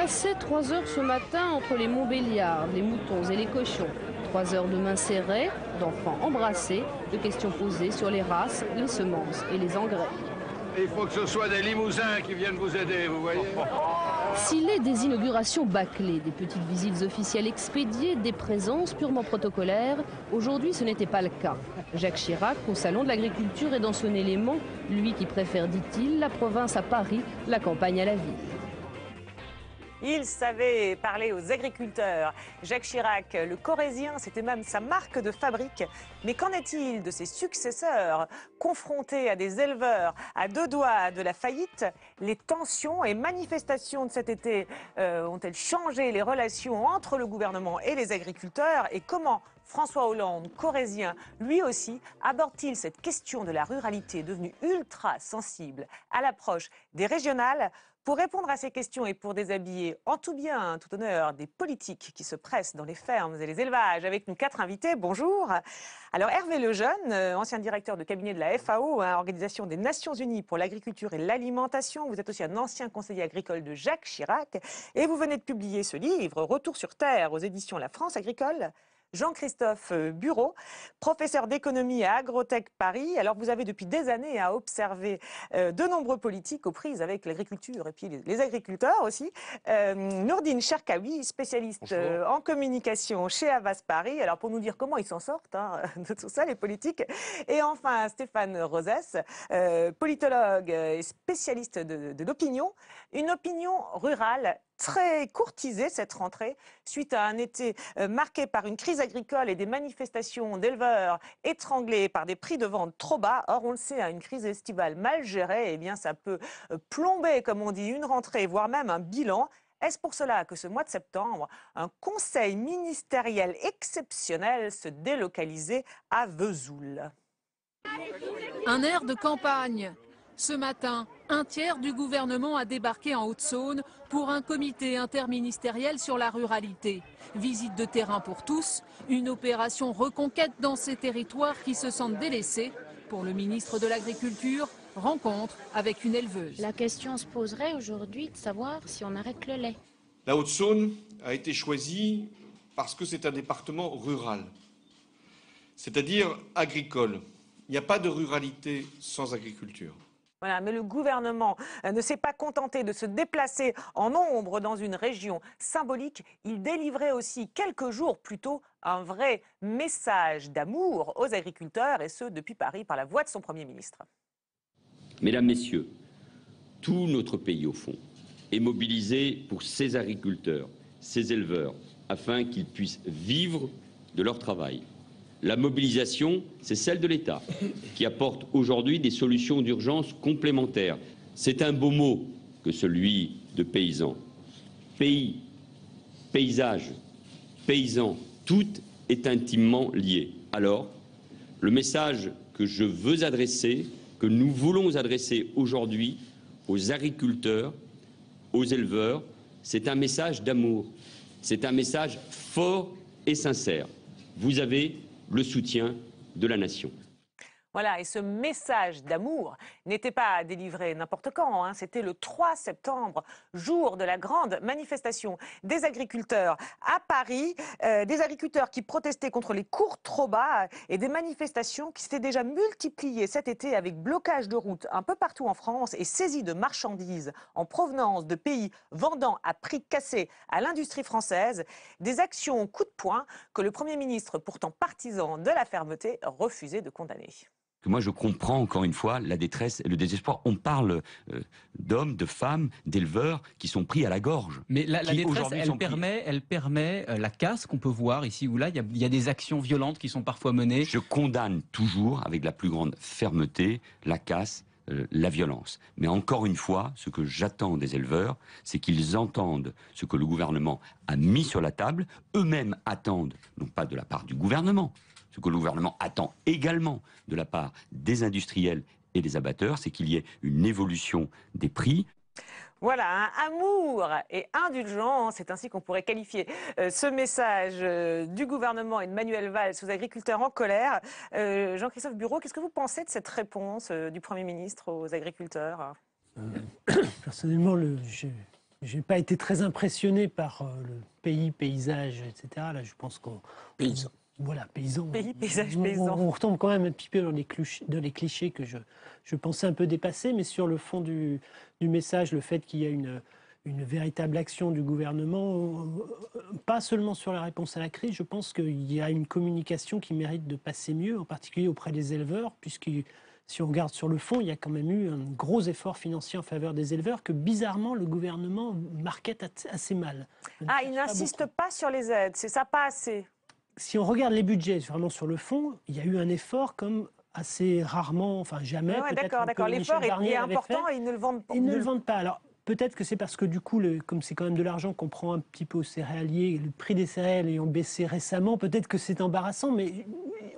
passait 3 heures ce matin entre les Montbéliards, les moutons et les cochons. 3 heures de mains serrées, d'enfants embrassés, de questions posées sur les races, les semences et les engrais. Il faut que ce soit des limousins qui viennent vous aider, vous voyez. S'il est des inaugurations bâclées, des petites visites officielles expédiées, des présences purement protocolaires, aujourd'hui ce n'était pas le cas. Jacques Chirac, au Salon de l'Agriculture, est dans son élément, lui qui préfère, dit-il, la province à Paris, la campagne à la ville. Il savait parler aux agriculteurs. Jacques Chirac, le Corrézien, c'était même sa marque de fabrique. Mais qu'en est-il de ses successeurs, confrontés à des éleveurs à 2 doigts de la faillite? Les tensions et manifestations de cet été ont-elles changé les relations entre le gouvernement et les agriculteurs? Et comment François Hollande, Corrézien, lui aussi, aborde-t-il cette question de la ruralité devenue ultra sensible à l'approche des régionales? Pour répondre à ces questions et pour déshabiller en tout bien, tout honneur, des politiques qui se pressent dans les fermes et les élevages, avec nous 4 invités, bonjour. Alors Hervé Lejeune, ancien directeur de cabinet de la FAO, Organisation des Nations Unies pour l'agriculture et l'alimentation. Vous êtes aussi un ancien conseiller agricole de Jacques Chirac et vous venez de publier ce livre, Retour sur Terre, aux éditions La France agricole. Jean-Christophe Bureau, professeur d'économie à Agrotech Paris. Alors vous avez depuis des années à observer de nombreux politiques aux prises avec l'agriculture et puis les agriculteurs aussi. Nourdine Cherkaoui, spécialiste en communication chez Havas Paris. Alors pour nous dire comment ils s'en sortent de tout ça, les politiques. Et enfin Stéphane Rosès, politologue et spécialiste de l'opinion. Une opinion rurale très courtisée cette rentrée, suite à un été marqué par une crise agricole et des manifestations d'éleveurs étranglés par des prix de vente trop bas. Or, on le sait, une crise estivale mal gérée, eh bien, ça peut plomber, comme on dit, une rentrée, voire même un bilan. Est-ce pour cela que ce mois de septembre, un conseil ministériel exceptionnel se délocalisait à Vesoul? Un air de campagne. Ce matin, un tiers du gouvernement a débarqué en Haute-Saône pour un comité interministériel sur la ruralité. Visite de terrain pour tous, une opération reconquête dans ces territoires qui se sentent délaissés. Pour le ministre de l'Agriculture, rencontre avec une éleveuse. La question se poserait aujourd'hui de savoir si on arrête le lait. La Haute-Saône a été choisie parce que c'est un département rural, c'est-à-dire agricole. Il n'y a pas de ruralité sans agriculture. Voilà, mais le gouvernement ne s'est pas contenté de se déplacer en nombre dans une région symbolique. Il délivrait aussi quelques jours plus tôt un vrai message d'amour aux agriculteurs, et ce depuis Paris par la voix de son Premier ministre. Mesdames, Messieurs, tout notre pays au fond est mobilisé pour ces agriculteurs, ces éleveurs, afin qu'ils puissent vivre de leur travail. La mobilisation, c'est celle de l'État, qui apporte aujourd'hui des solutions d'urgence complémentaires. C'est un beau mot que celui de paysan. Pays, paysage, paysan, tout est intimement lié. Alors, le message que je veux adresser, que nous voulons adresser aujourd'hui aux agriculteurs, aux éleveurs, c'est un message d'amour. C'est un message fort et sincère. Vous avez le soutien de la nation. Voilà, et ce message d'amour n'était pas délivré n'importe quand, c'était le 3 septembre, jour de la grande manifestation des agriculteurs à Paris, des agriculteurs qui protestaient contre les cours trop bas et des manifestations qui s'étaient déjà multipliées cet été avec blocage de routes un peu partout en France et saisie de marchandises en provenance de pays vendant à prix cassé à l'industrie française, des actions coup de poing que le Premier ministre, pourtant partisan de la fermeté, refusait de condamner. Moi, je comprends encore une fois la détresse et le désespoir. On parle d'hommes, de femmes, d'éleveurs qui sont pris à la gorge. Mais la détresse, elle permet la casse qu'on peut voir ici ou là. Il y a des actions violentes qui sont parfois menées. Je condamne toujours, avec la plus grande fermeté, la casse, la violence. Mais encore une fois, ce que j'attends des éleveurs, c'est qu'ils entendent ce que le gouvernement a mis sur la table. Eux-mêmes attendent, non pas de la part du gouvernement, ce que le gouvernement attend également de la part des industriels et des abatteurs, c'est qu'il y ait une évolution des prix. Voilà, amour et indulgence, c'est ainsi qu'on pourrait qualifier ce message du gouvernement et de Manuel Valls aux agriculteurs en colère. Jean-Christophe Bureau, qu'est-ce que vous pensez de cette réponse du Premier ministre aux agriculteurs? Personnellement, Je n'ai pas été très impressionné par le pays, paysage, etc. Là, je pense qu'on... Paysan. Voilà, paysan. Pays, paysage, paysan. On retombe quand même un petit peu dans les clichés que je pensais un peu dépasser, mais sur le fond du message, le fait qu'il y a une véritable action du gouvernement, pas seulement sur la réponse à la crise, je pense qu'il y a une communication qui mérite de passer mieux, en particulier auprès des éleveurs, puisque si on regarde sur le fond, il y a quand même eu un gros effort financier en faveur des éleveurs que bizarrement le gouvernement markete assez mal. Ah, il n'insiste pas sur les aides, c'est ça, pas assez. Si on regarde les budgets vraiment sur le fond, il y a eu un effort comme assez rarement, enfin jamais. Ouais, d'accord. L'effort est important et ils ne le vendent pas. Ils ne le vendent pas. Alors peut-être que c'est parce que du coup, comme c'est quand même de l'argent qu'on prend un petit peu aux céréaliers, le prix des céréales ayant baissé récemment, peut-être que c'est embarrassant, mais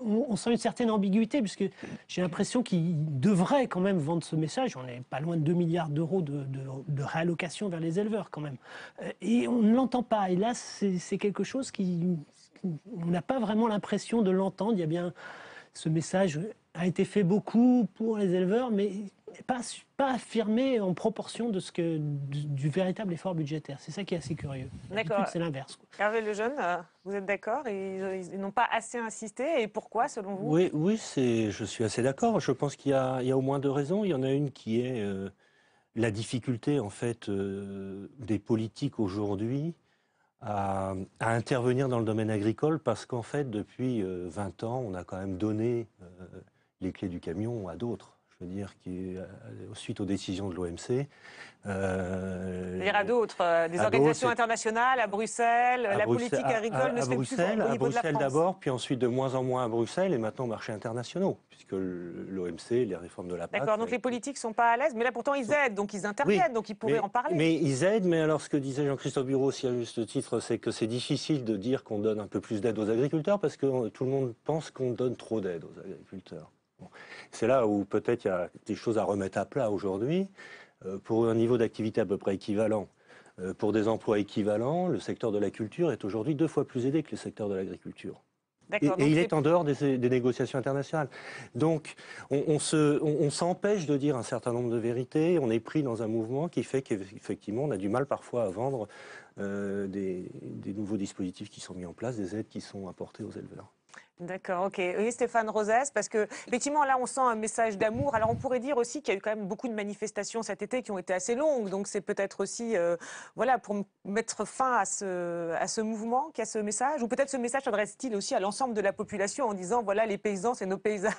on sent une certaine ambiguïté, puisque j'ai l'impression qu'ils devraient quand même vendre ce message. On n'est pas loin de 2 milliards d'euros de réallocation vers les éleveurs quand même. Et on ne l'entend pas. Et là, c'est quelque chose on n'a pas vraiment l'impression de l'entendre. Il y a bien ce message a été fait beaucoup pour les éleveurs, mais pas affirmé en proportion du véritable effort budgétaire. C'est ça qui est assez curieux. D'accord. C'est l'inverse. Hervé Lejeune, vous êtes d'accord? Ils n'ont pas assez insisté. Et pourquoi, selon vous? Oui, je suis assez d'accord. Je pense qu'il y a au moins 2 raisons. Il y en a une qui est la difficulté, en fait, des politiques aujourd'hui à intervenir dans le domaine agricole, parce qu'en fait, depuis 20 ans, on a quand même donné les clés du camion à d'autres. Je veux dire, suite aux décisions de l'OMC. C'est-à-dire à d'autres, des organisations internationales, à Bruxelles, la politique agricole ne se fait plus au niveau de la France. À Bruxelles d'abord, puis ensuite de moins en moins à Bruxelles, et maintenant aux marchés internationaux, puisque l'OMC, les réformes de la PAC... D'accord, donc les politiques ne sont pas à l'aise, mais là pourtant ils aident, donc ils interviennent, donc ils pourraient en parler. Mais ils aident, mais alors ce que disait Jean-Christophe Bureau aussi à juste titre, c'est que c'est difficile de dire qu'on donne un peu plus d'aide aux agriculteurs, parce que tout le monde pense qu'on donne trop d'aide aux agriculteurs. Bon. C'est là où peut-être il y a des choses à remettre à plat aujourd'hui. Pour un niveau d'activité à peu près équivalent, pour des emplois équivalents, le secteur de la culture est aujourd'hui 2 fois plus aidé que le secteur de l'agriculture. Et il est en dehors des négociations internationales. Donc on s'empêche de dire un certain nombre de vérités, on est pris dans un mouvement qui fait qu'effectivement on a du mal parfois à vendre des nouveaux dispositifs qui sont mis en place, des aides qui sont apportées aux éleveurs. D'accord, ok. Oui, Stéphane Rosès, parce que effectivement là on sent un message d'amour. Alors on pourrait dire aussi qu'il y a eu quand même beaucoup de manifestations cet été qui ont été assez longues, donc c'est peut-être aussi voilà, pour mettre fin à ce mouvement qu'il y a ce message, ou peut-être ce message s'adresse-t-il aussi à l'ensemble de la population en disant voilà, les paysans c'est nos paysages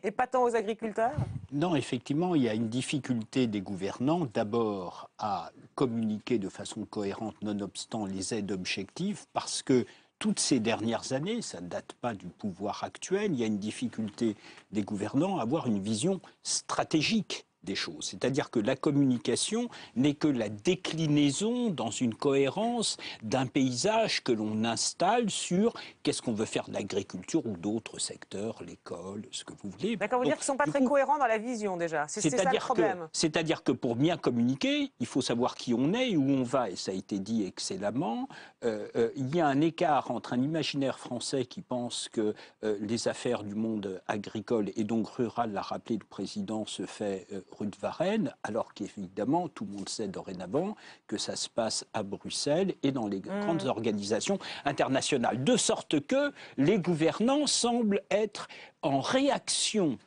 et pas tant aux agriculteurs? Non, effectivement, il y a une difficulté des gouvernants d'abord à communiquer de façon cohérente nonobstant les aides objectives, parce que toutes ces dernières années, ça ne date pas du pouvoir actuel, il y a une difficulté des gouvernants à avoir une vision stratégique des choses. C'est-à-dire que la communication n'est que la déclinaison dans une cohérence d'un paysage que l'on installe sur qu'est-ce qu'on veut faire de l'agriculture ou d'autres secteurs, l'école, ce que vous voulez. D'accord, vous dire qu'ils ne sont pas très cohérents dans la vision déjà. C'est ça le problème. C'est-à-dire que pour bien communiquer, il faut savoir qui on est et où on va. Et ça a été dit excellemment. Il y a un écart entre un imaginaire français qui pense que les affaires du monde agricole et donc rural, l'a rappelé le président, se fait rue de Varennes, alors qu'évidemment, tout le monde sait dorénavant que ça se passe à Bruxelles et dans les grandes organisations internationales. De sorte que les gouvernants semblent être en réagir.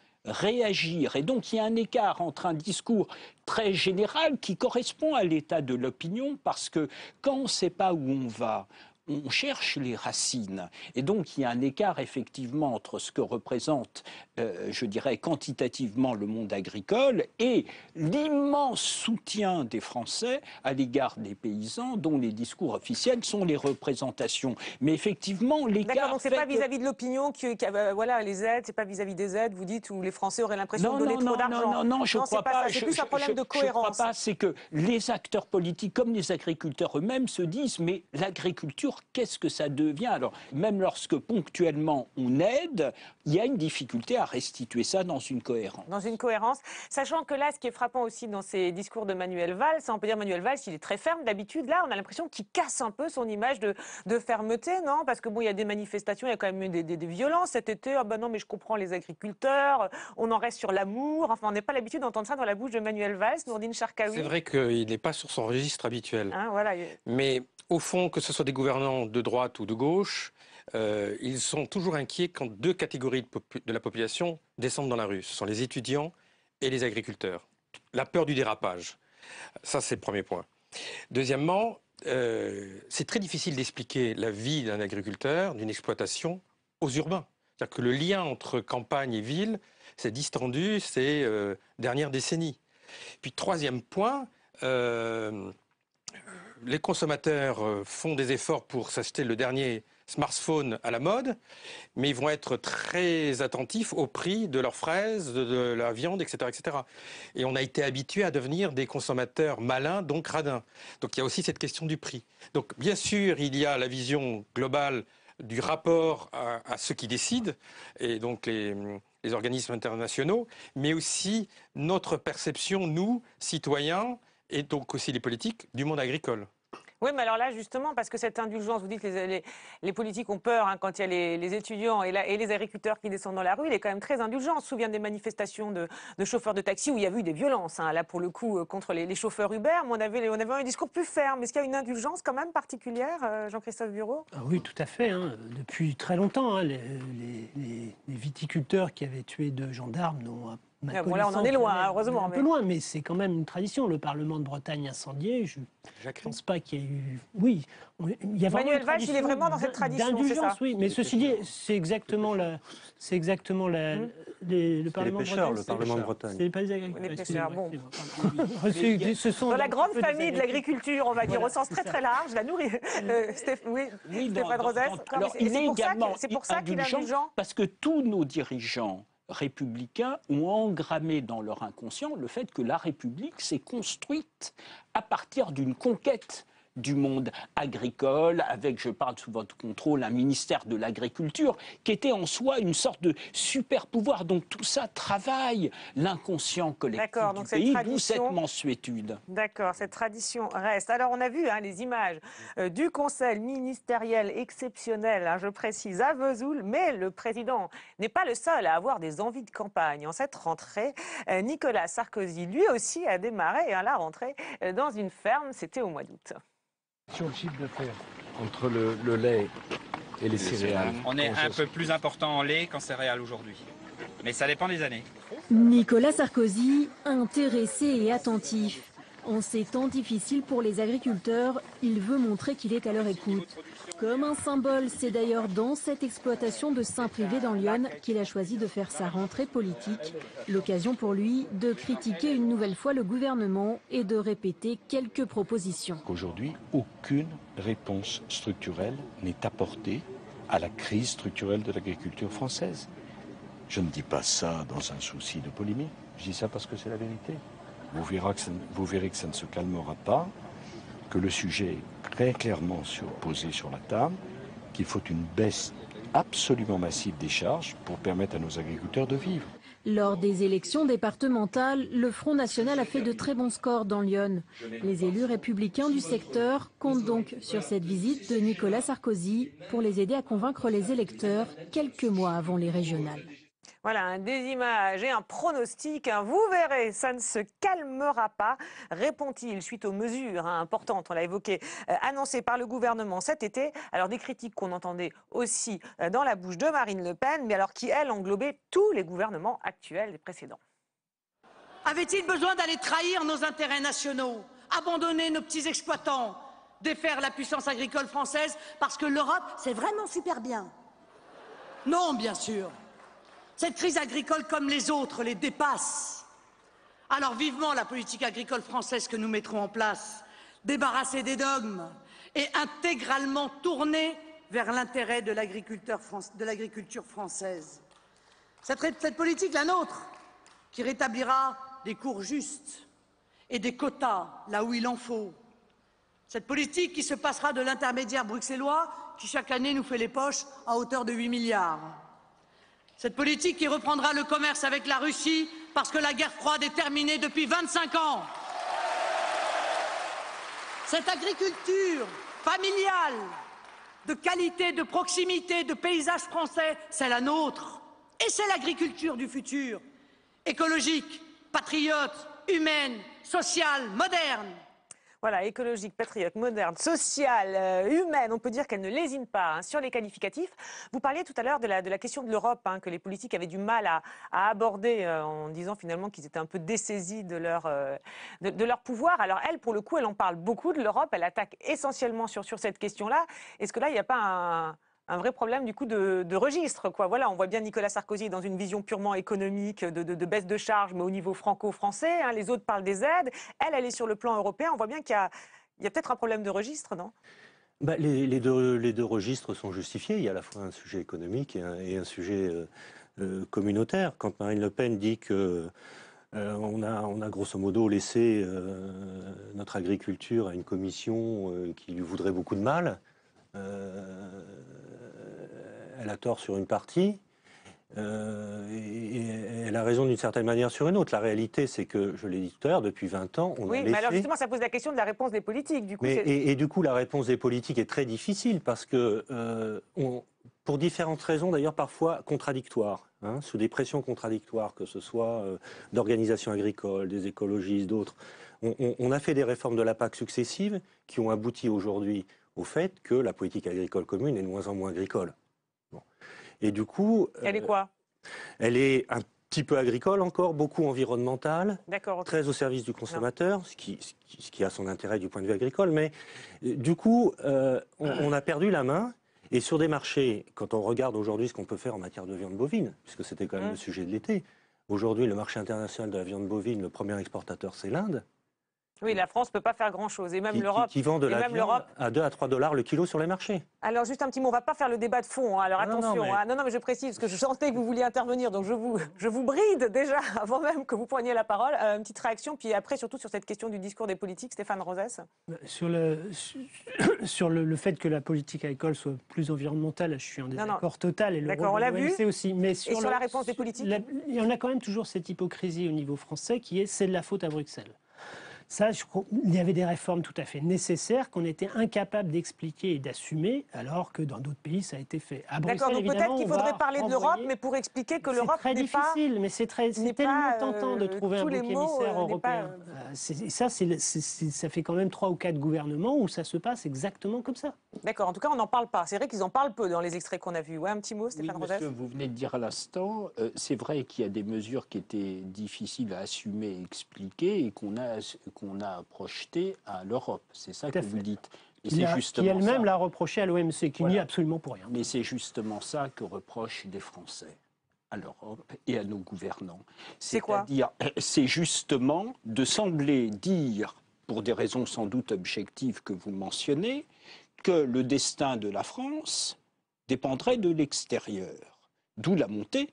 Et donc, il y a un écart entre un discours très général qui correspond à l'état de l'opinion, parce que quand on ne sait pas où on va, on cherche les racines. Et donc, il y a un écart, effectivement, entre ce que représente, je dirais, quantitativement le monde agricole et l'immense soutien des Français à l'égard des paysans, dont les discours officiels sont les représentations. Mais effectivement, l'écart... D'accord, donc c'est pas vis-à-vis de l'opinion voilà, les aides, c'est pas vis-à-vis des aides, vous dites, où les Français auraient l'impression de donner trop d'argent. Non, je ne crois pas. C'est plus un problème de cohérence. Je ne crois pas, c'est que les acteurs politiques, comme les agriculteurs eux-mêmes, se disent, mais l'agriculture l'agriculture, qu'est-ce que ça devient? Alors, même lorsque ponctuellement on aide, il y a une difficulté à restituer ça dans une cohérence. Dans une cohérence, sachant que là, ce qui est frappant aussi dans ces discours de Manuel Valls, on peut dire Manuel Valls, il est très ferme d'habitude. Là, on a l'impression qu'il casse un peu son image de fermeté, non? Parce que bon, il y a des manifestations, il y a quand même eu des violences cet été. Ah ben non, mais je comprends les agriculteurs, on en reste sur l'amour. Enfin, on n'est pas l'habitude d'entendre ça dans la bouche de Manuel Valls, Nourdine Charkaoui. C'est vrai qu'il n'est pas sur son registre habituel. Hein, voilà. Mais au fond, que ce soit des gouvernants de droite ou de gauche, ils sont toujours inquiets quand deux catégories de la population descendent dans la rue. Ce sont les étudiants et les agriculteurs. La peur du dérapage. Ça, c'est le premier point. Deuxièmement, c'est très difficile d'expliquer la vie d'un agriculteur, d'une exploitation, aux urbains. C'est-à-dire que le lien entre campagne et ville s'est distendu ces dernières décennies. Puis troisième point, les consommateurs font des efforts pour s'acheter le dernier smartphone à la mode, mais ils vont être très attentifs au prix de leurs fraises, de la viande, etc., etc. Et on a été habitué à devenir des consommateurs malins, donc radins. Donc il y a aussi cette question du prix. Donc bien sûr, il y a la vision globale du rapport à ceux qui décident, et donc les organismes internationaux, mais aussi notre perception, nous, citoyens, et donc aussi les politiques, du monde agricole. Oui, mais alors là, justement, parce que cette indulgence, vous dites que les politiques ont peur hein, quand il y a les étudiants et les agriculteurs qui descendent dans la rue, il est quand même très indulgent. On se souvient des manifestations de chauffeurs de taxi où il y a eu des violences, hein, là pour le coup, contre les chauffeurs Uber, mais on avait un discours plus ferme. Est-ce qu'il y a une indulgence quand même particulière, Jean-Christophe Bureau? Oui, tout à fait. Hein. Depuis très longtemps, hein, les viticulteurs qui avaient tué 2 gendarmes n'ont bon, là, on en est loin, hein, heureusement. Un peu loin, mais c'est quand même une tradition. Le Parlement de Bretagne incendié, je ne pense pas qu'il y ait eu... Oui, il y a vraiment Manuel Valls, il est vraiment dans cette tradition, c'est ça? Oui, mais ceci dit, c'est exactement le Parlement de Bretagne. Le Parlement de Bretagne. C'est pas les agriculteurs. Les pêcheurs, bon. Ce sont dans la grande famille de l'agriculture, on va dire, au sens très très large, la nourriture. Oui, Stéphane Rosès. Alors, il est également c'est pour ça qu'il est indulgent. Parce que tous nos dirigeants républicains ont engrammé dans leur inconscient le fait que la République s'est construite à partir d'une conquête du monde agricole, avec, je parle sous votre contrôle, un ministère de l'Agriculture, qui était en soi une sorte de super pouvoir. Donc tout ça travaille l'inconscient collectif du pays, d'où cette mansuétude. D'accord, cette tradition reste. Alors on a vu hein, les images du conseil ministériel exceptionnel, hein, je précise, à Vesoul, mais le président n'est pas le seul à avoir des envies de campagne. En cette rentrée, Nicolas Sarkozy, lui aussi, a démarré hein, la rentrée dans une ferme, c'était au mois d'août. Sur le chiffre d'affaires entre le lait et les céréales. On est un peu plus important en lait qu'en céréales aujourd'hui. Mais ça dépend des années. Nicolas Sarkozy, intéressé et attentif. En ces temps difficiles pour les agriculteurs, il veut montrer qu'il est à leur écoute. Comme un symbole, c'est d'ailleurs dans cette exploitation de Saint-Privé dans l'Yonne qu'il a choisi de faire sa rentrée politique. L'occasion pour lui de critiquer une nouvelle fois le gouvernement et de répéter quelques propositions. Aujourd'hui, aucune réponse structurelle n'est apportée à la crise structurelle de l'agriculture française. Je ne dis pas ça dans un souci de polémique, je dis ça parce que c'est la vérité. Vous verrez que ça ne se calmera pas, que le sujet est très clairement posé sur la table, qu'il faut une baisse absolument massive des charges pour permettre à nos agriculteurs de vivre. Lors des élections départementales, le Front National a fait de très bons scores dans l'Yonne. Les élus républicains du secteur comptent donc sur cette visite de Nicolas Sarkozy pour les aider à convaincre les électeurs quelques mois avant les régionales. Voilà, des images et un pronostic. Vous verrez, ça ne se calmera pas, répond-il, suite aux mesures importantes, on l'a évoqué, annoncées par le gouvernement cet été. Alors des critiques qu'on entendait aussi dans la bouche de Marine Le Pen, mais alors qui, elle, englobaient tous les gouvernements actuels et précédents. Avait-il besoin d'aller trahir nos intérêts nationaux, abandonner nos petits exploitants, défaire la puissance agricole française parce que l'Europe, c'est vraiment super bien? Non, bien sûr. Cette crise agricole, comme les autres, les dépasse. Alors vivement la politique agricole française que nous mettrons en place, débarrassée des dogmes et intégralement tournée vers l'intérêt de l'agriculture française. Cette politique, la nôtre, qui rétablira des cours justes et des quotas là où il en faut, Cette politique qui se passera de l'intermédiaire bruxellois qui chaque année nous fait les poches à hauteur de 8 milliards. Cette politique qui reprendra le commerce avec la Russie parce que la guerre froide est terminée depuis 25 ans. Cette agriculture familiale, de qualité, de proximité, de paysage français, c'est la nôtre. Et c'est l'agriculture du futur. Écologique, patriote, humaine, sociale, moderne. Voilà, écologique, patriote, moderne, sociale, humaine, on peut dire qu'elle ne lésine pas sur les qualificatifs. Vous parliez tout à l'heure de la question de l'Europe, que les politiques avaient du mal à aborder en disant finalement qu'ils étaient un peu dessaisis de leur pouvoir. Alors elle, pour le coup, elle en parle beaucoup de l'Europe, elle attaque essentiellement sur cette question-là. Est-ce que là, il n'y a pas un vrai problème du coup de registre, quoi. Voilà, on voit bien Nicolas Sarkozy dans une vision purement économique, de baisse de charges, mais au niveau franco-français. Les autres parlent des aides. Elle est sur le plan européen. On voit bien qu'il y a peut-être un problème de registre, non? Les deux registres sont justifiés. Il y a à la fois un sujet économique et un sujet communautaire. Quand Marine Le Pen dit que on a grosso modo laissé notre agriculture à une commission qui lui voudrait beaucoup de mal, elle a tort sur une partie et elle a raison d'une certaine manière sur une autre. La réalité, c'est que, je l'ai dit tout à l'heure, depuis 20 ans, on a laissé... mais alors justement, ça pose la question de la réponse des politiques. Du coup, et du coup, la réponse des politiques est très difficile parce que, pour différentes raisons, d'ailleurs parfois contradictoires, sous des pressions contradictoires, que ce soit d'organisations agricoles, des écologistes, d'autres, on a fait des réformes de la PAC successives qui ont abouti aujourd'hui au fait que la politique agricole commune est de moins en moins agricole. Bon. Et du coup... Elle est quoi? Elle est un petit peu agricole encore, beaucoup environnementale, okay. Très au service du consommateur, ce qui a son intérêt du point de vue agricole. Mais du coup, on a perdu la main. Et sur des marchés, quand on regarde aujourd'hui ce qu'on peut faire en matière de viande bovine, puisque c'était quand même le sujet de l'été, aujourd'hui le marché international de la viande bovine, le premier exportateur c'est l'Inde. Oui, la France ne peut pas faire grand-chose, et même l'Europe. Qui vend de la viande à 2 à 3 $ le kilo sur les marchés. Alors, juste un petit mot, on ne va pas faire le débat de fond, alors attention. Non, mais je précise, parce que je sentais que vous vouliez intervenir, donc je vous bride déjà, avant même que vous preniez la parole. Une petite réaction, puis après, surtout sur cette question du discours des politiques, Stéphane Rosès. Sur le fait que la politique agricole soit plus environnementale, je suis en désaccord total, et le on l'a vu aussi. Mais sur la réponse des politiques, il y en a quand même toujours cette hypocrisie au niveau français qui est « c'est de la faute à Bruxelles ». Ça, il y avait des réformes tout à fait nécessaires qu'on était incapable d'expliquer et d'assumer, alors que dans d'autres pays, ça a été fait. D'accord, donc peut-être qu'il faudrait parler de l'Europe, mais pour expliquer que l'Europe n'est pas... C'est très difficile, mais c'est tellement tentant de trouver un bouc émissaire européen. Ça fait quand même 3 ou 4 gouvernements où ça se passe exactement comme ça. D'accord, en tout cas, on n'en parle pas. C'est vrai qu'ils en parlent peu dans les extraits qu'on a vus. Ouais, un petit mot, Stéphane Rosès. Ce que vous venez de dire à l'instant, c'est vrai qu'il y a des mesures qui étaient difficiles à assumer et expliquer et qu'on a projeté à l'Europe. C'est ça que vous dites. Et qui elle-même l'a reproché à l'OMC, qui n'y est absolument pour rien. Mais c'est justement ça que reprochent des Français à l'Europe et à nos gouvernants. C'est quoi? C'est justement de sembler dire, pour des raisons sans doute objectives que vous mentionnez, que le destin de la France dépendrait de l'extérieur. D'où la montée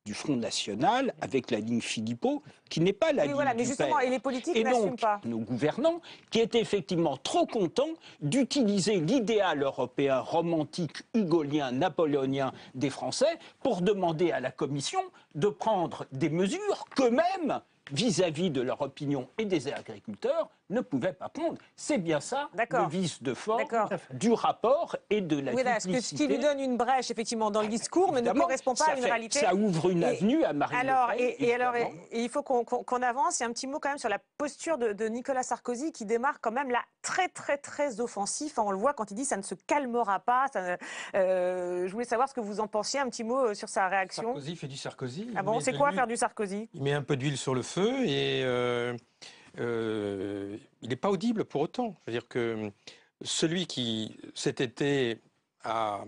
du Front National avec la ligne Philippot, qui n'est pas la ligne mais justement, du père. Et les politiques n'assument pas. Nos gouvernants, qui étaient effectivement trop contents d'utiliser l'idéal européen romantique, hugolien, napoléonien des Français pour demander à la Commission de prendre des mesures qu'eux-mêmes, vis-à-vis de leur opinion et des agriculteurs, ne pouvaient pas prendre. C'est bien ça, le vice de forme du rapport et de la duplicité. Ce qui lui donne une brèche, effectivement, dans le discours, mais ne correspond pas à une réalité. Ça ouvre une avenue à Marine Le Pen. Et il faut qu'on avance. Il y a un petit mot quand même sur la posture de Nicolas Sarkozy, qui démarre quand même là très, très, très offensif. On le voit quand il dit « ça ne se calmera pas ». Je voulais savoir ce que vous en pensiez. Un petit mot sur sa réaction. Sarkozy fait du Sarkozy. Ah bon, c'est quoi faire du Sarkozy? Il met un peu d'huile sur le feu et il n'est pas audible pour autant. C'est-à-dire que celui qui, cet été, a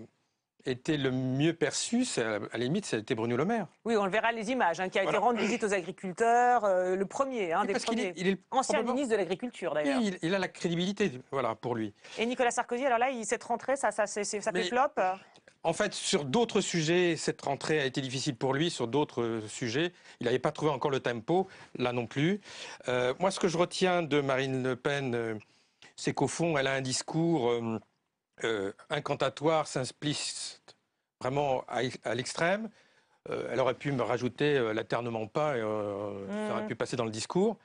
été le mieux perçu, à la limite, c'était Bruno Le Maire. Oui, on le verra les images, qui a été rendre visite aux agriculteurs, le premier, des premiers. Il est ancien ministre de l'Agriculture, d'ailleurs. Oui, il a la crédibilité, pour lui. Et Nicolas Sarkozy, alors là, cette rentrée, ça fait flop. En fait, sur d'autres sujets, cette rentrée a été difficile pour lui. Sur d'autres sujets, il n'avait pas trouvé encore le tempo, là non plus. Moi, ce que je retiens de Marine Le Pen, c'est qu'au fond, elle a un discours incantatoire, simpliste, vraiment à l'extrême. Elle aurait pu me rajouter l'aternement pas, ça aurait pu passer dans le discours.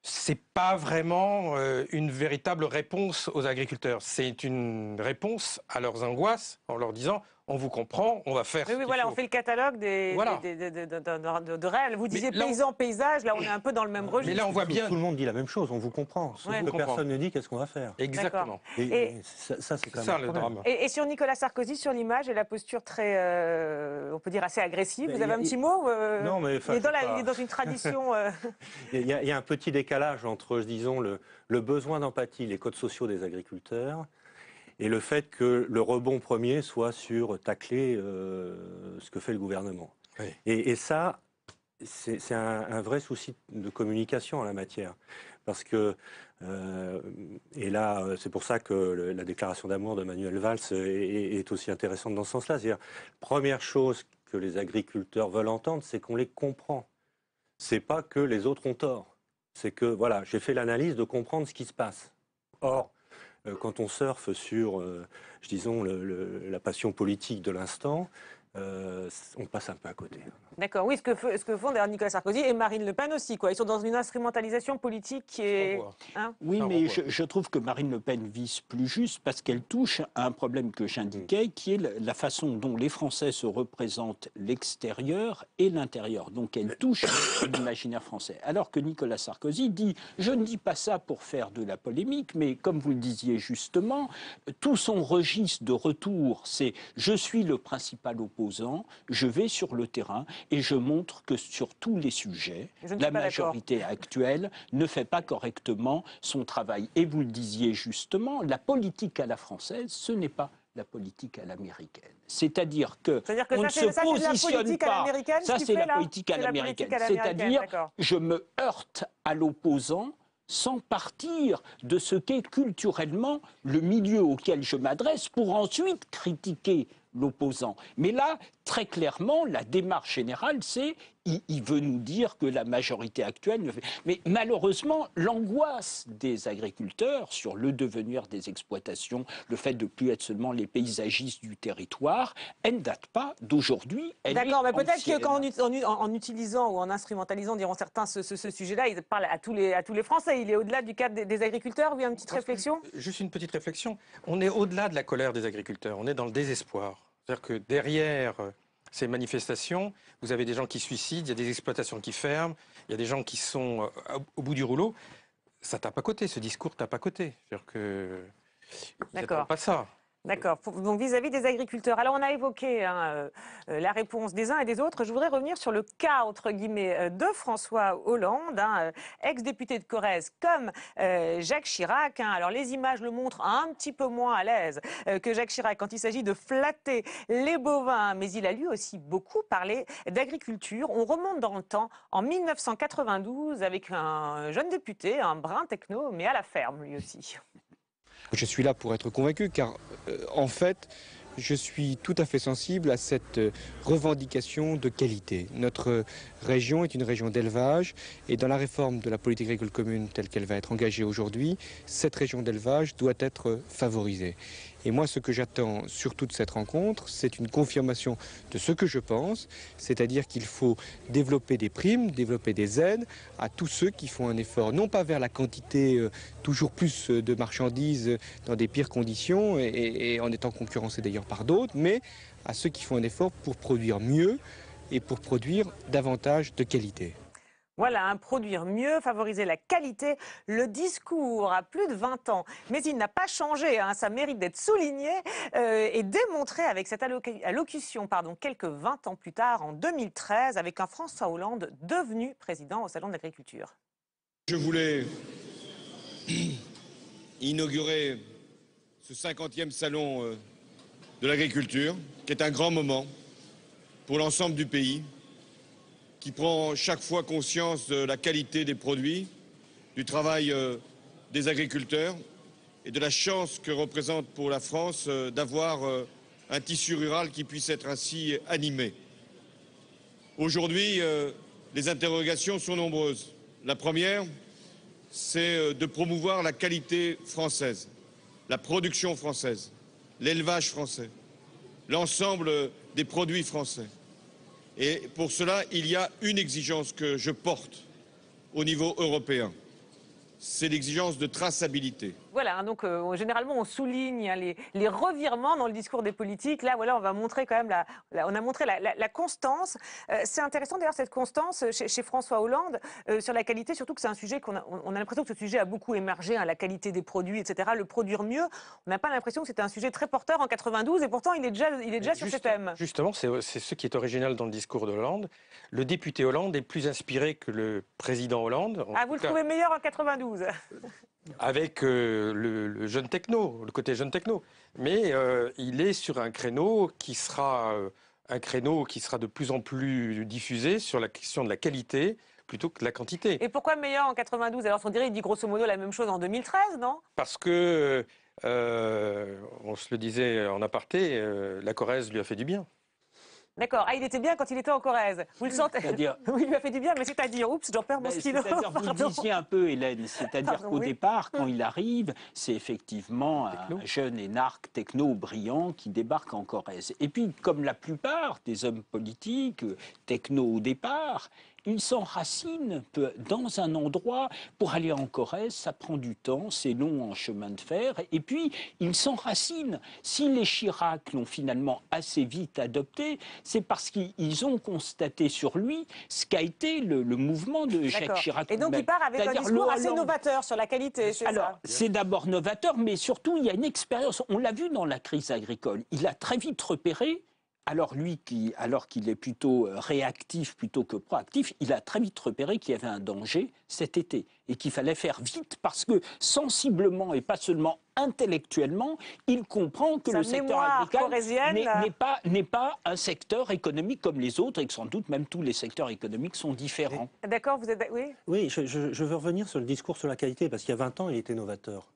C'est pas vraiment une véritable réponse aux agriculteurs. C'est une réponse à leurs angoisses en leur disant on vous comprend, on va faire. Oui, voilà, on fait le catalogue de réels. Vous disiez paysan, paysage, là on est un peu dans le même registre. Mais là on voit bien. Tout le monde dit la même chose, on vous comprend. Sauf que personne ne dit qu'est-ce qu'on va faire. Exactement. Et ça c'est quand même le drame. Et sur Nicolas Sarkozy, sur l'image et la posture très, on peut dire assez agressive, vous avez un petit mot Non, mais il est dans une tradition. Il y a un petit décalage entre, disons, le besoin d'empathie, les codes sociaux des agriculteurs, et le fait que le rebond premier soit sur tacler ce que fait le gouvernement. Oui. Et ça, c'est un vrai souci de communication en la matière. Parce que, et là, c'est pour ça que la déclaration d'amour de Manuel Valls est aussi intéressante dans ce sens-là. C'est-à-dire, première chose que les agriculteurs veulent entendre, c'est qu'on les comprend. C'est pas que les autres ont tort. C'est que, voilà, j'ai fait l'analyse de comprendre ce qui se passe. Or, quand on surfe sur, disons, la passion politique de l'instant, on passe un peu à côté. D'accord, oui, ce que font d'ailleurs Nicolas Sarkozy et Marine Le Pen aussi, quoi. Ils sont dans une instrumentalisation politique qui est... Hein, oui, mais je trouve que Marine Le Pen vise plus juste parce qu'elle touche à un problème que j'indiquais, qui est la façon dont les Français se représentent l'extérieur et l'intérieur. Donc elle touche l'imaginaire français. Alors que Nicolas Sarkozy dit, je ne dis pas ça pour faire de la polémique, mais comme vous le disiez justement, tout son registre de retour, c'est je suis le principal opposant, je vais sur le terrain et je montre que sur tous les sujets, la majorité actuelle ne fait pas correctement son travail. Et vous le disiez justement, la politique à la française, ce n'est pas la politique à l'américaine. C'est-à-dire que on ne se positionne pas. Ça, c'est la politique à l'américaine. C'est-à-dire, je me heurte à l'opposant sans partir de ce qu'est culturellement le milieu auquel je m'adresse pour ensuite critiquer l'opposant. Mais là, très clairement, la démarche générale, c'est il veut nous dire que la majorité actuelle ne fait... Mais malheureusement, l'angoisse des agriculteurs sur le devenir des exploitations, le fait de ne plus être seulement les paysagistes du territoire, elle ne date pas d'aujourd'hui. D'accord, mais peut-être qu'en utilisant ou en instrumentalisant, diront certains, ce sujet-là, il parle à tous les Français. Il est au-delà du cadre des agriculteurs. Oui, une petite réflexion. Juste une petite réflexion. On est au-delà de la colère des agriculteurs. On est dans le désespoir. C'est-à-dire que derrière ces manifestations, vous avez des gens qui se suicident, il y a des exploitations qui ferment, il y a des gens qui sont au bout du rouleau. Ça tape à côté, ce discours tape à côté. C'est-à-dire que d'accord, pas ça. D'accord. Donc vis-à-vis des agriculteurs. Alors on a évoqué la réponse des uns et des autres. Je voudrais revenir sur le cas, entre guillemets, de François Hollande, ex-député de Corrèze, comme Jacques Chirac. Alors les images le montrent un petit peu moins à l'aise que Jacques Chirac quand il s'agit de flatter les bovins. Mais il a lui aussi beaucoup parlé d'agriculture. On remonte dans le temps, en 1992, avec un jeune député, un brin techno, mais à la ferme lui aussi. Je suis là pour être convaincu car en fait je suis tout à fait sensible à cette revendication de qualité. Notre région est une région d'élevage et dans la réforme de la politique agricole commune telle qu'elle va être engagée aujourd'hui, cette région d'élevage doit être favorisée. Et moi, ce que j'attends surtout de cette rencontre, c'est une confirmation de ce que je pense, c'est-à-dire qu'il faut développer des primes, développer des aides à tous ceux qui font un effort, non pas vers la quantité toujours plus de marchandises dans des pires conditions et en étant concurrencés d'ailleurs par d'autres, mais à ceux qui font un effort pour produire mieux et pour produire davantage de qualité. Voilà, produire mieux, favoriser la qualité. Le discours a plus de 20 ans, mais il n'a pas changé. Ça mérite d'être souligné et démontré avec cette allocution quelques 20 ans plus tard, en 2013, avec un François Hollande devenu président au Salon de l'Agriculture. Je voulais inaugurer ce 50e Salon de l'Agriculture, qui est un grand moment pour l'ensemble du pays, qui prend chaque fois conscience de la qualité des produits, du travail des agriculteurs et de la chance que représente pour la France d'avoir un tissu rural qui puisse être ainsi animé. Aujourd'hui, les interrogations sont nombreuses. La première, c'est de promouvoir la qualité française, la production française, l'élevage français, l'ensemble des produits français. Et pour cela, il y a une exigence que je porte au niveau européen. C'est l'exigence de traçabilité. Voilà, donc généralement on souligne les revirements dans le discours des politiques. Là, voilà, on va montrer quand même on a montré la constance. C'est intéressant d'ailleurs cette constance chez François Hollande sur la qualité, surtout que c'est un sujet on a l'impression que ce sujet a beaucoup émergé, hein, la qualité des produits, etc. Le produire mieux, on n'a pas l'impression que c'était un sujet très porteur en 92 et pourtant il est déjà sur ce thème. Justement, c'est ce qui est original dans le discours de Hollande. Le député Hollande est plus inspiré que le président Hollande. Ah, vous le trouvez meilleur en 92? Avec le jeune techno, le côté jeune techno. Mais il est sur un créneau qui sera de plus en plus diffusé sur la question de la qualité plutôt que de la quantité. Et pourquoi meilleur en 92? Alors on dirait, il dit grosso modo la même chose en 2013, non? Parce que, on se le disait en aparté, la Corrèze lui a fait du bien. D'accord. Ah, il était bien quand il était en Corrèze. Vous le sentez? Oui, il lui a fait du bien, mais c'est-à-dire, oups, j'en perds mon stylo. Vous le disiez un peu, Hélène. C'est-à-dire qu'au départ, quand il arrive, c'est effectivement un jeune énarque techno brillant qui débarque en Corrèze. Et puis, comme la plupart des hommes politiques, techno au départ, il s'enracine dans un endroit. Pour aller en Corrèze, ça prend du temps, c'est long en chemin de fer. Et puis, il s'enracine. Si les Chirac l'ont finalement assez vite adopté, c'est parce qu'ils ont constaté sur lui ce qu'a été le mouvement de Jacques Chirac. Et donc, il part avec un discours assez novateur sur la qualité, c'est ça? Alors, c'est d'abord novateur, mais surtout, il y a une expérience. On l'a vu dans la crise agricole. Il a très vite repéré. Alors qu'il est plutôt réactif plutôt que proactif, il a très vite repéré qu'il y avait un danger cet été et qu'il fallait faire vite parce que sensiblement et pas seulement intellectuellement, il comprend que le secteur agricole n'est pas un secteur économique comme les autres et que sans doute même tous les secteurs économiques sont différents. D'accord, vous êtes... Oui, oui, je veux revenir sur le discours sur la qualité parce qu'il y a 20 ans, il était novateur.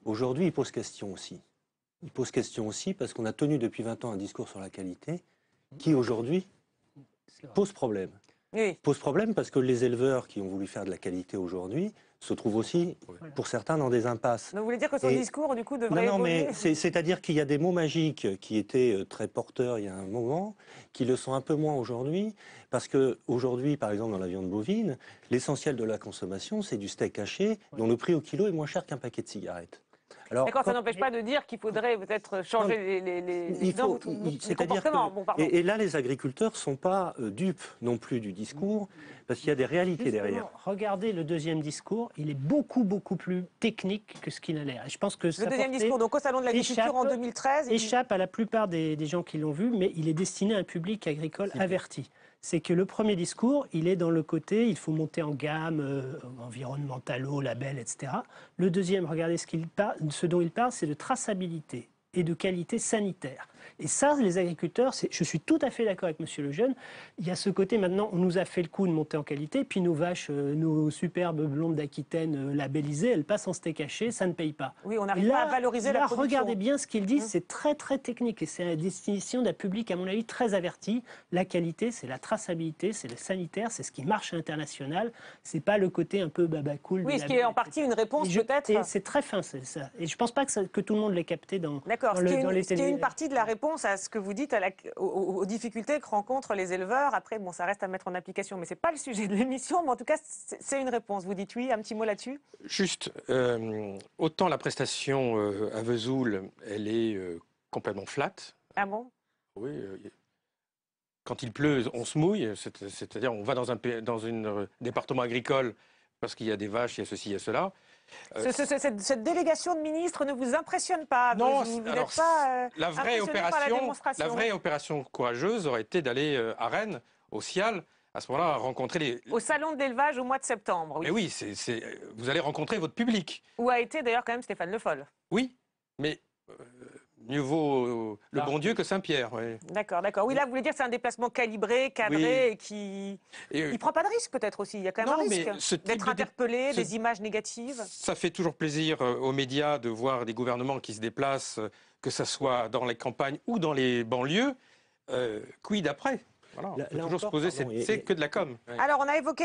Aujourd'hui, il pose question aussi. Il pose question aussi parce qu'on a tenu depuis 20 ans un discours sur la qualité qui, aujourd'hui, pose problème. Oui. Pose problème parce que les éleveurs qui ont voulu faire de la qualité aujourd'hui se trouvent aussi, pour certains, dans des impasses. Donc vous voulez dire que son discours, du coup, devrait évoluer? Non, mais c'est-à-dire qu'il y a des mots magiques qui étaient très porteurs il y a un moment, qui le sont un peu moins aujourd'hui, parce qu'aujourd'hui, par exemple, dans la viande bovine, l'essentiel de la consommation, c'est du steak haché, dont le prix au kilo est moins cher qu'un paquet de cigarettes. D'accord, ça n'empêche pas de dire qu'il faudrait peut-être changer les comportements. Et là, les agriculteurs ne sont pas dupes non plus du discours, parce qu'il y a des réalités derrière. Regardez le deuxième discours, il est beaucoup plus technique que ce qu'il a l'air. Et je pense que le deuxième discours, donc au Salon de l'Agriculture en 2013... échappe à la plupart des gens qui l'ont vu, mais il est destiné à un public agricole averti. C'est que le premier discours, il est dans le côté, il faut monter en gamme, environnementalo, label, etc. Le deuxième, regardez ce dont il parle, c'est de traçabilité et de qualité sanitaire. Et ça, les agriculteurs, je suis tout à fait d'accord avec Monsieur Lejeune, il y a ce côté maintenant, on nous a fait le coup de monter en qualité, puis nos vaches, nos superbes blondes d'Aquitaine labellisées, elles passent en steak haché, ça ne paye pas. Oui, on n'arrive pas à valoriser la production. Regardez bien ce qu'ils disent, c'est très technique, et c'est la destination d'un public, à mon avis, très averti. La qualité, c'est la traçabilité, c'est le sanitaire, c'est ce qui marche à l'international, c'est pas le côté un peu babacool. Oui, ce qui est en partie une réponse peut-être. Et c'est très fin, c'est ça. Et je pense pas que tout le monde l'ait capté dans les télé. Ce qui est une partie de la réponse à ce que vous dites, aux difficultés que rencontrent les éleveurs. Après, bon, ça reste à mettre en application, mais ce n'est pas le sujet de l'émission. Mais en tout cas, c'est une réponse. Vous dites oui, un petit mot là-dessus? Juste, autant la prestation à Vesoul, elle est complètement flat. Ah bon? Oui. Quand il pleut, on se mouille. C'est-à-dire, on va dans un département agricole parce qu'il y a des vaches, il y a ceci, il y a cela. Cette délégation de ministres ne vous impressionne pas? Non, vous n'êtes pas la vraie opération courageuse aurait été d'aller à Rennes, au Cial, à ce moment-là, rencontrer au salon de l'élevage au mois de septembre. Oui, mais oui, vous allez rencontrer votre public. Où a été d'ailleurs quand même Stéphane Le Foll. Oui, mais mieux vaut le bon Dieu que Saint-Pierre. Oui. D'accord. Oui, là, vous voulez dire que c'est un déplacement calibré, cadré, et qui ne prend pas de risque peut-être aussi. Il y a quand même un risque d'être interpellé, des images négatives. Ça fait toujours plaisir aux médias de voir des gouvernements qui se déplacent, que ce soit dans les campagnes ou dans les banlieues. Quid après? Voilà, on peut toujours se poser, c'est que de la com. Alors, on a évoqué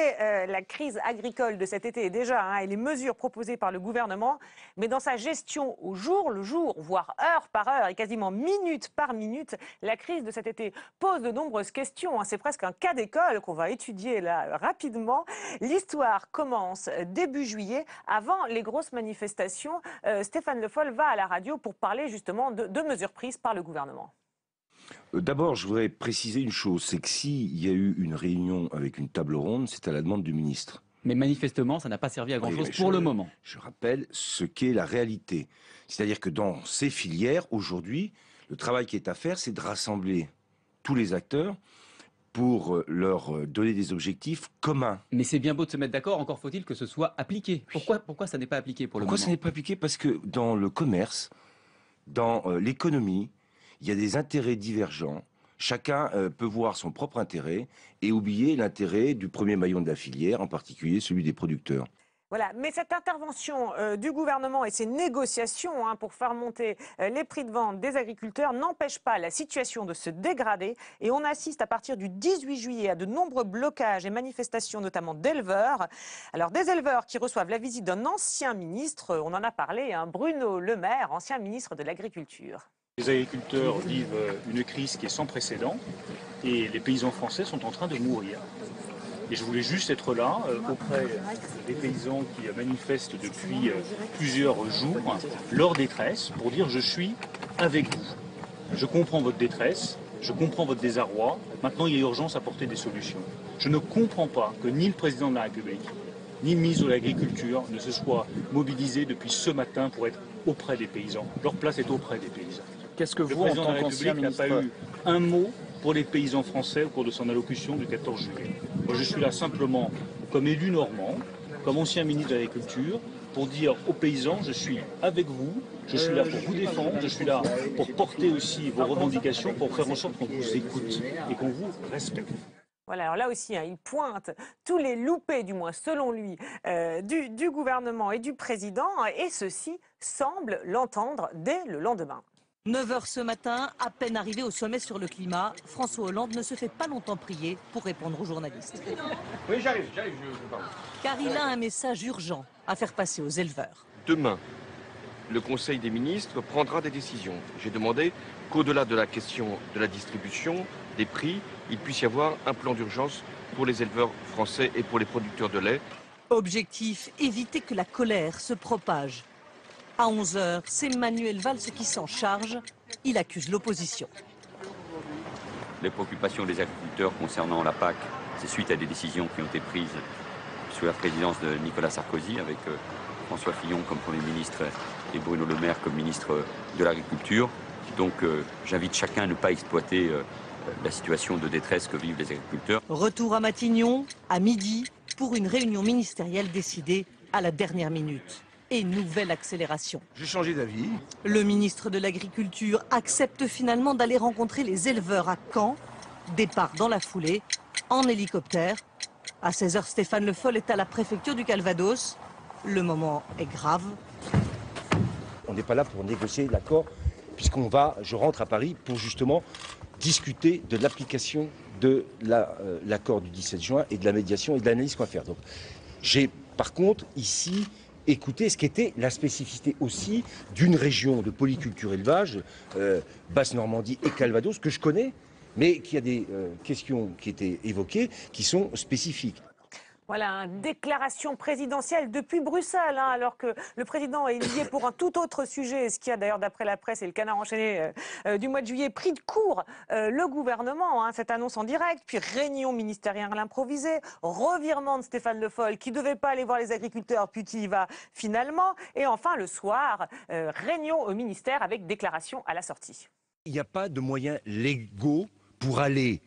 la crise agricole de cet été déjà, hein, et les mesures proposées par le gouvernement, mais dans sa gestion au jour le jour, voire heure par heure et quasiment minute par minute, la crise de cet été pose de nombreuses questions, hein. C'est presque un cas d'école qu'on va étudier là rapidement. L'histoire commence début juillet, avant les grosses manifestations. Stéphane Le Foll va à la radio pour parler justement de mesures prises par le gouvernement. D'abord, je voudrais préciser une chose, c'est que s'il y a eu une réunion avec une table ronde, c'est à la demande du ministre. Mais manifestement, ça n'a pas servi à grand-chose pour le moment. Je rappelle ce qu'est la réalité. C'est-à-dire que dans ces filières, aujourd'hui, le travail qui est à faire, c'est de rassembler tous les acteurs pour leur donner des objectifs communs. Mais c'est bien beau de se mettre d'accord, encore faut-il que ce soit appliqué. Pourquoi ça n'est pas appliqué pour le moment? Pourquoi ça n'est pas appliqué? Parce que dans le commerce, dans l'économie, il y a des intérêts divergents. Chacun peut voir son propre intérêt et oublier l'intérêt du premier maillon de la filière, en particulier celui des producteurs. Voilà, mais cette intervention du gouvernement et ces négociations pour faire monter les prix de vente des agriculteurs n'empêchent pas la situation de se dégrader. Et on assiste à partir du 18 juillet à de nombreux blocages et manifestations, notamment d'éleveurs. Alors des éleveurs qui reçoivent la visite d'un ancien ministre, on en a parlé, Bruno Le Maire, ancien ministre de l'Agriculture. Les agriculteurs vivent une crise qui est sans précédent et les paysans français sont en train de mourir. Et je voulais juste être là, auprès des paysans qui manifestent depuis plusieurs jours, leur détresse, pour dire je suis avec vous. Je comprends votre détresse, je comprends votre désarroi, maintenant il y a urgence à apporter des solutions. Je ne comprends pas que ni le président de la République, ni le ministre de l'Agriculture ne se soient mobilisés depuis ce matin pour être auprès des paysans. Leur place est auprès des paysans. Qu'est-ce que le vous, président en tant de la qu'ancien République, n'a ministre... pas eu un mot pour les paysans français au cours de son allocution du 14 juillet. Moi, je suis là simplement comme élu normand, comme ancien ministre de l'Agriculture, pour dire aux paysans, je suis avec vous, je suis là pour vous défendre, je suis là pour porter aussi vos revendications, pour faire en sorte qu'on vous écoute et qu'on vous respecte. Voilà, alors là aussi, il pointe tous les loupés, du moins selon lui, du gouvernement et du président, et ceux-ci semblent l'entendre dès le lendemain. 9h ce matin, à peine arrivé au sommet sur le climat, François Hollande ne se fait pas longtemps prier pour répondre aux journalistes. Oui, j'arrive, je parle. Car il a un message urgent à faire passer aux éleveurs. Demain, le Conseil des ministres prendra des décisions. J'ai demandé qu'au-delà de la question de la distribution, des prix, il puisse y avoir un plan d'urgence pour les éleveurs français et pour les producteurs de lait. Objectif, éviter que la colère se propage. À 11h, c'est Manuel Valls qui s'en charge. Il accuse l'opposition. Les préoccupations des agriculteurs concernant la PAC, c'est suite à des décisions qui ont été prises sous la présidence de Nicolas Sarkozy, avec François Fillon comme Premier ministre et Bruno Le Maire comme ministre de l'Agriculture. Donc j'invite chacun à ne pas exploiter la situation de détresse que vivent les agriculteurs. Retour à Matignon, à midi, pour une réunion ministérielle décidée à la dernière minute. Et nouvelle accélération. J'ai changé d'avis. Le ministre de l'Agriculture accepte finalement d'aller rencontrer les éleveurs à Caen. Départ dans la foulée, en hélicoptère. À 16h, Stéphane Le Foll est à la préfecture du Calvados. Le moment est grave. On n'est pas là pour négocier l'accord, je rentre à Paris pour justement discuter de l'application de l'accord du 17 juin et de la médiation et de l'analyse qu'on va faire. Donc, j'ai par contre ici écouté ce qu'était la spécificité aussi d'une région de polyculture élevage, Basse-Normandie et Calvados, que je connais, mais qui a des questions qui étaient évoquées qui sont spécifiques. Voilà, une déclaration présidentielle depuis Bruxelles, alors que le président est lié pour un tout autre sujet, ce qui a d'ailleurs, d'après la presse et le Canard enchaîné du mois de juillet, pris de court le gouvernement, cette annonce en direct, puis réunion ministérielle à l'improvisé, revirement de Stéphane Le Foll qui ne devait pas aller voir les agriculteurs, puis qui y va finalement, et enfin le soir, réunion au ministère avec déclaration à la sortie. Il n'y a pas de moyens légaux pour aller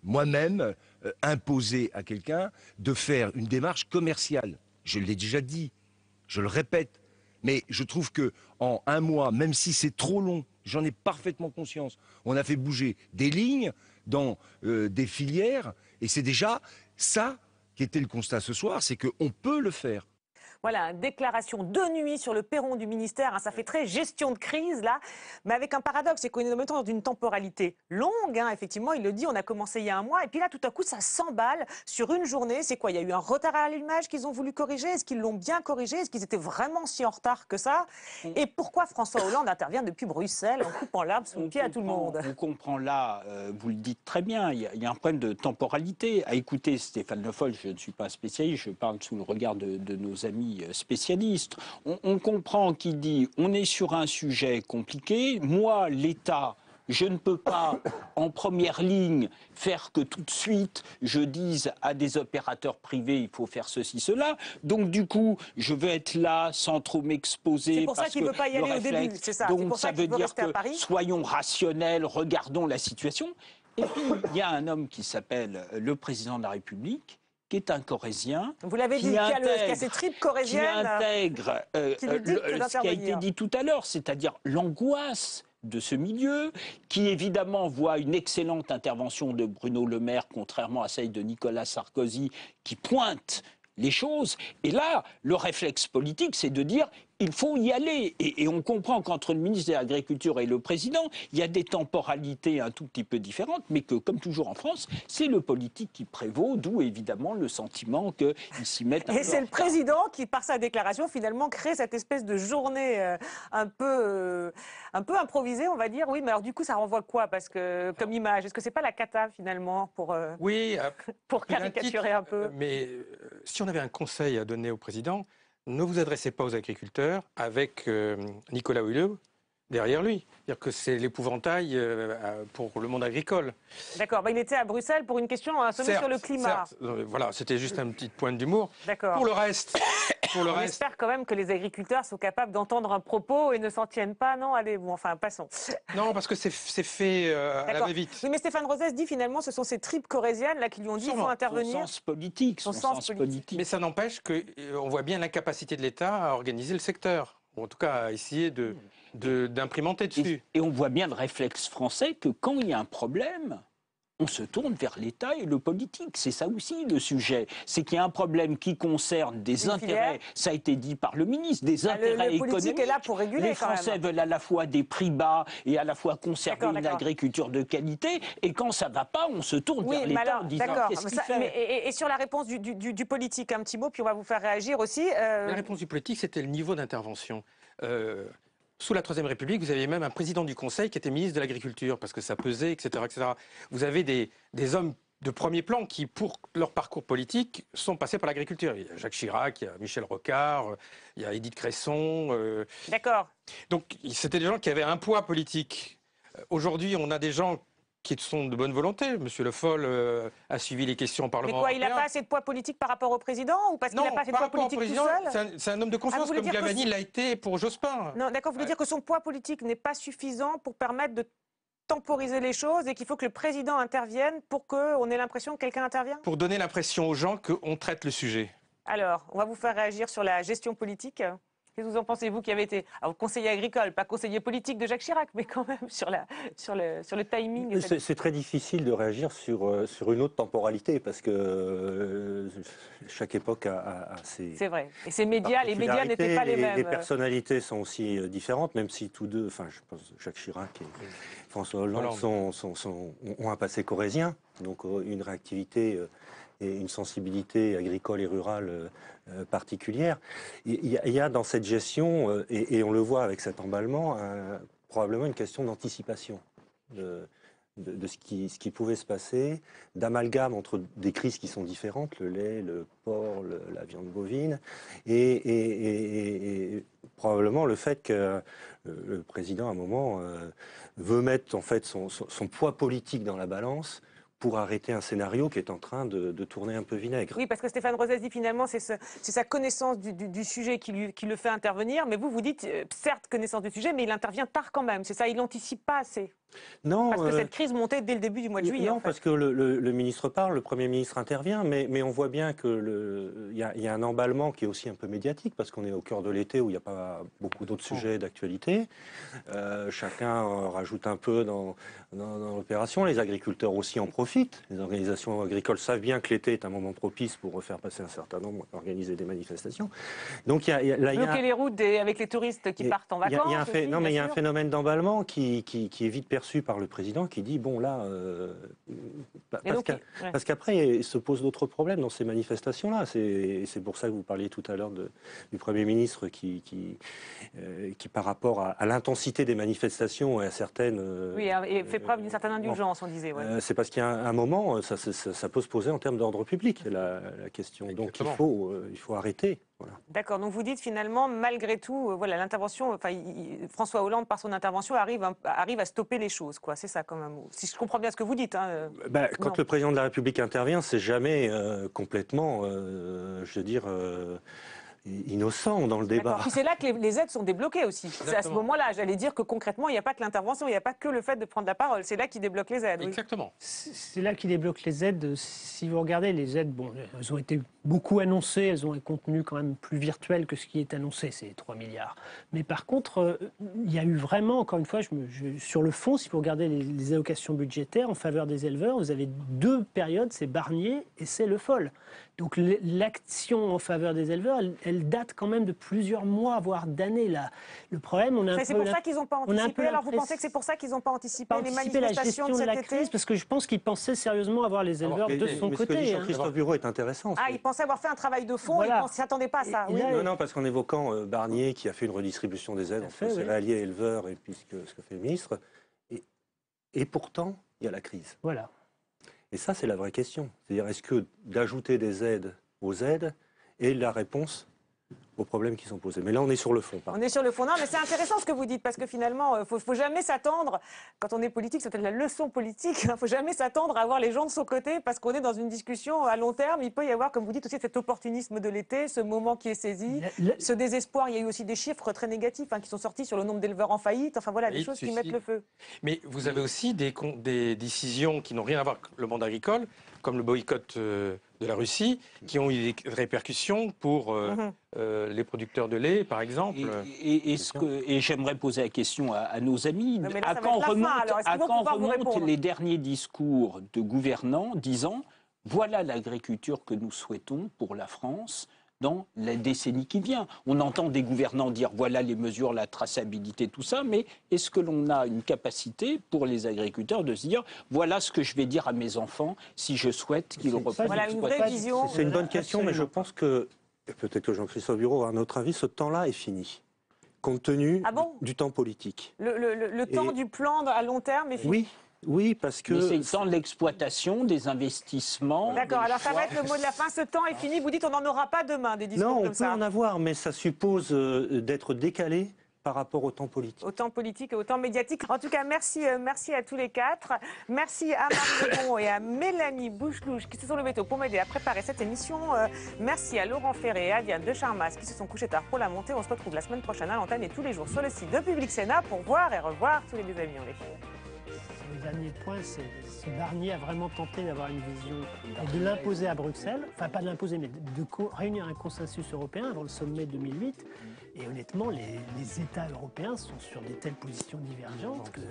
moi-même imposer à quelqu'un de faire une démarche commerciale. Je l'ai déjà dit, je le répète, mais je trouve que en un mois, même si c'est trop long, j'en ai parfaitement conscience, on a fait bouger des lignes dans des filières, et c'est déjà ça qui était le constat ce soir, c'est qu'on peut le faire. Voilà, déclaration de nuit sur le perron du ministère. Hein, ça fait très gestion de crise, là. Mais avec un paradoxe, c'est qu'on est maintenant dans une temporalité longue. Hein, effectivement, il le dit, on a commencé il y a un mois. Et puis là, tout à coup, ça s'emballe sur une journée. C'est quoi? Il y a eu un retard à l'allumage qu'ils ont voulu corriger? Est-ce qu'ils l'ont bien corrigé? Est-ce qu'ils étaient vraiment si en retard que ça? Et pourquoi François Hollande intervient depuis Bruxelles en coupant l'arbre sous le pied à tout le monde? On comprend là, vous le dites très bien, il y a un problème de temporalité. À écouter Stéphane Le Foll, je ne suis pas spécialiste, je parle sous le regard de nos amis spécialistes. On comprend qu'il dit on est sur un sujet compliqué. Moi, l'État, je ne peux pas, en première ligne, faire que tout de suite, je dise à des opérateurs privés, il faut faire ceci, cela. Donc, du coup, je veux être là sans trop m'exposer. C'est pour ça qu'il ne veut pas y aller au début, c'est ça. Donc, ça veut dire que soyons rationnels, regardons la situation. Et puis, il y a un homme qui s'appelle le président de la République, qui est un Corrézien. Vous l'avez dit, qui a ses tripes corésiennes. Qui intègre ce qui a été dit tout à l'heure, c'est-à-dire l'angoisse de ce milieu, qui évidemment voit une excellente intervention de Bruno Le Maire, contrairement à celle de Nicolas Sarkozy, qui pointe les choses. Et là, le réflexe politique, c'est de dire il faut y aller. Et on comprend qu'entre le ministre de l'Agriculture et le président, il y a des temporalités un tout petit peu différentes, mais que, comme toujours en France, c'est le politique qui prévaut, d'où évidemment le sentiment qu'ils s'y mettent un peu. Et c'est le président qui, par sa déclaration, finalement, crée cette espèce de journée un peu improvisée, on va dire. Oui, mais alors du coup, ça renvoie quoi? Parce que, comme image, est-ce que c'est pas la cata, finalement, pour caricaturer un peu? Mais si on avait un conseil à donner au président, ne vous adressez pas aux agriculteurs avec Nicolas Hulot derrière lui. C'est-à-dire que c'est l'épouvantail pour le monde agricole. D'accord, il était à Bruxelles pour une question, un sommet sur le climat. Voilà, c'était juste un petit point d'humour. D'accord. Pour le reste... On espère quand même que les agriculteurs sont capables d'entendre un propos et ne s'en tiennent pas. Non, allez, bon, enfin, passons. Non, parce que c'est fait à la va-vite. Oui, mais Stéphane Rosès dit finalement ce sont ces tripes corésiennes là qui lui ont dit qu'il faut intervenir. Son sens politique, son sens politique. Mais ça n'empêche qu'on voit bien l'incapacité de l'État à organiser le secteur. Ou en tout cas, à essayer d'imprimenter dessus. Et on voit bien le réflexe français que quand il y a un problème, on se tourne vers l'État et le politique. C'est ça aussi le sujet. C'est qu'il y a un problème qui concerne des intérêts, ça a été dit par le ministre, des intérêts économiques. Le politique est là pour réguler. Les Français veulent à la fois des prix bas et à la fois conserver une agriculture de qualité. Et quand ça ne va pas, on se tourne vers l'État en disant qu'est-ce qu'il fait. Et sur la réponse du politique, un petit mot, puis on va vous faire réagir aussi. La réponse du politique, c'était le niveau d'intervention. Sous la Troisième République, vous aviez même un président du Conseil qui était ministre de l'Agriculture, parce que ça pesait, etc. etc. Vous avez des hommes de premier plan qui, pour leur parcours politique, sont passés par l'agriculture. Il y a Jacques Chirac, il y a Michel Rocard, il y a Édith Cresson. D'accord. Donc, c'était des gens qui avaient un poids politique. Aujourd'hui, on a des gens qui sont de bonne volonté. Monsieur Le Foll a suivi les questions au Parlement européen. Mais quoi, il n'a pas assez de poids politique par rapport au président ou parce qu'il n'a pas assez de poids politique tout seul? C'est un homme de confiance, comme Gavani l'a été pour Jospin. Non, d'accord, vous voulez dire que son poids politique n'est pas suffisant pour permettre de temporiser les choses et qu'il faut que le président intervienne pour qu'on ait l'impression que quelqu'un intervient? Pour donner l'impression aux gens qu'on traite le sujet. Alors, on va vous faire réagir sur la gestion politique. Qu'est-ce que vous en pensez, vous qui avez été conseiller agricole, pas conseiller politique de Jacques Chirac, mais quand même sur le timing? C'est très difficile de réagir sur une autre temporalité, parce que chaque époque a ses... C'est vrai. Et ces médias, les médias n'étaient pas les mêmes. Les personnalités sont aussi différentes, même si tous deux, enfin je pense Jacques Chirac et François Hollande ont un passé corrézien, donc une réactivité et une sensibilité agricole et rurale particulière. Il y a dans cette gestion, et on le voit avec cet emballement, probablement une question d'anticipation de ce qui pouvait se passer, d'amalgame entre des crises qui sont différentes, le lait, le porc, la viande bovine, et probablement le fait que le président, à un moment, veut mettre en fait son poids politique dans la balance pour arrêter un scénario qui est en train de tourner un peu vinaigre. Oui, parce que Stéphane Rosès dit finalement c'est sa connaissance du sujet qui le fait intervenir, mais vous dites, certes, connaissance du sujet, mais il intervient tard quand même, c'est ça, il n'anticipe pas assez. Non, parce que cette crise montait dès le début du mois de juillet. Non, parce que le ministre parle, le Premier ministre intervient, mais on voit bien qu'il y a un emballement qui est aussi un peu médiatique, parce qu'on est au cœur de l'été où il n'y a pas beaucoup d'autres sujets d'actualité. Chacun rajoute un peu dans l'opération, les agriculteurs aussi en profitent. profitent. Les organisations agricoles savent bien que l'été est un moment propice pour refaire passer un certain nombre, organiser des manifestations. Donc bloquer les routes avec les touristes qui partent en vacances. Il y a un phénomène d'emballement qui est vite perçu par le président, qui dit bon là, parce qu'après il se pose d'autres problèmes dans ces manifestations-là. C'est pour ça que vous parliez tout à l'heure du Premier ministre qui par rapport à l'intensité des manifestations et à certaines... et fait preuve d'une certaine indulgence, on disait. Ouais. C'est parce qu'il y a un moment, ça peut se poser en termes d'ordre public, la question. Exactement. Donc il faut arrêter. Voilà. D'accord, donc vous dites finalement, malgré tout, l'intervention, François Hollande, par son intervention, arrive à stopper les choses, quoi. C'est ça, quand même. Si je comprends bien ce que vous dites. Quand le président de la République intervient, c'est jamais complètement, je veux dire... innocent dans le débat. Puis c'est là que les aides sont débloquées aussi. C'est à ce moment-là, j'allais dire que concrètement, il n'y a pas que l'intervention, il n'y a pas que le fait de prendre la parole. C'est là qu'il débloque les aides. Exactement. C'est là qu'il débloque les aides. Si vous regardez les aides, elles ont été beaucoup annoncées, elles ont un contenu quand même plus virtuel que ce qui est annoncé, c'est 3 milliards. Mais par contre, il y a eu vraiment, encore une fois, sur le fond, si vous regardez les allocations budgétaires en faveur des éleveurs, vous avez 2 périodes, c'est Barnier et c'est Le Foll. Donc l'action en faveur des éleveurs, elle date quand même de plusieurs mois, voire d'années. Là. Le problème, c'est pour ça qu'ils n'ont pas anticipé. Alors vous pensez que c'est pour ça qu'ils n'ont pas anticipé les manifestations de cet été ? Crise, parce que je pense qu'ils pensaient sérieusement avoir les éleveurs de son côté. Ce que dit Jean-Christophe Bureau est intéressant. Ils pensaient avoir fait un travail de fond, ils ne s'attendaient pas à ça. Non, parce qu'en évoquant Barnier qui a fait une redistribution des aides entre céréaliers et éleveurs et puis ce que fait le ministre, et pourtant il y a la crise. Voilà. Et ça, c'est la vraie question. C'est-à-dire, est-ce que d'ajouter des aides aux aides est la réponse aux problèmes qui sont posés? Mais là, on est sur le fond. On est sur le fond. Non, mais c'est intéressant ce que vous dites, parce que finalement, il ne faut jamais s'attendre, quand on est politique, c'est peut-être la leçon politique, il ne faut jamais s'attendre à avoir les gens de son côté, parce qu'on est dans une discussion à long terme. Il peut y avoir, comme vous dites, aussi cet opportunisme de l'été, ce moment qui est saisi, ce désespoir. Il y a eu aussi des chiffres très négatifs qui sont sortis sur le nombre d'éleveurs en faillite. Enfin voilà, des choses qui mettent le feu. Mais vous avez aussi des décisions qui n'ont rien à voir avec le monde agricole, comme le boycott de la Russie, qui ont eu des répercussions pour les producteurs de lait, par exemple. Et j'aimerais poser la question à nos amis. À quand remontent les derniers discours de gouvernants disant « Voilà l'agriculture que nous souhaitons pour la France », dans la décennie qui vient. On entend des gouvernants dire voilà les mesures, la traçabilité, tout ça, mais est-ce que l'on a une capacité pour les agriculteurs de se dire voilà ce que je vais dire à mes enfants si je souhaite qu'ils reprennent l'exploitation? C'est une bonne question, mais je pense que, peut-être que Jean-Christophe Bureau a un autre avis, ce temps-là est fini, compte tenu du temps politique. Le temps du plan à long terme est fini. Oui, parce que... Mais c'est le temps de l'exploitation, des investissements... D'accord, alors ça va être le mot de la fin. Ce temps est fini. Vous dites on n'en aura pas demain, des discours comme ça. Non, on peut en avoir, mais ça suppose d'être décalé par rapport au temps politique. Au temps politique et au temps médiatique. En tout cas, merci à tous les 4. Merci à Marie Lebon et à Mélanie Bouchelouche qui se sont levées tôt pour m'aider à préparer cette émission. Merci à Laurent Ferré et à Diane de Charmas qui se sont couchés tard pour la montée. On se retrouve la semaine prochaine à l'antenne et tous les jours sur le site de Public Sénat pour voir et revoir tous les amis. Le dernier point, c'est si Barnier a vraiment tenté d'avoir une vision et de l'imposer à Bruxelles, enfin pas de l'imposer, mais de réunir un consensus européen avant le sommet 2008. Et honnêtement, les États européens sont sur des telles positions divergentes que...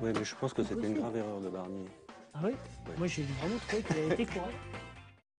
Oui, mais je pense que c'était une grave erreur de Barnier. Ah oui, Moi, j'ai vraiment trouvé qu'il a été courageux.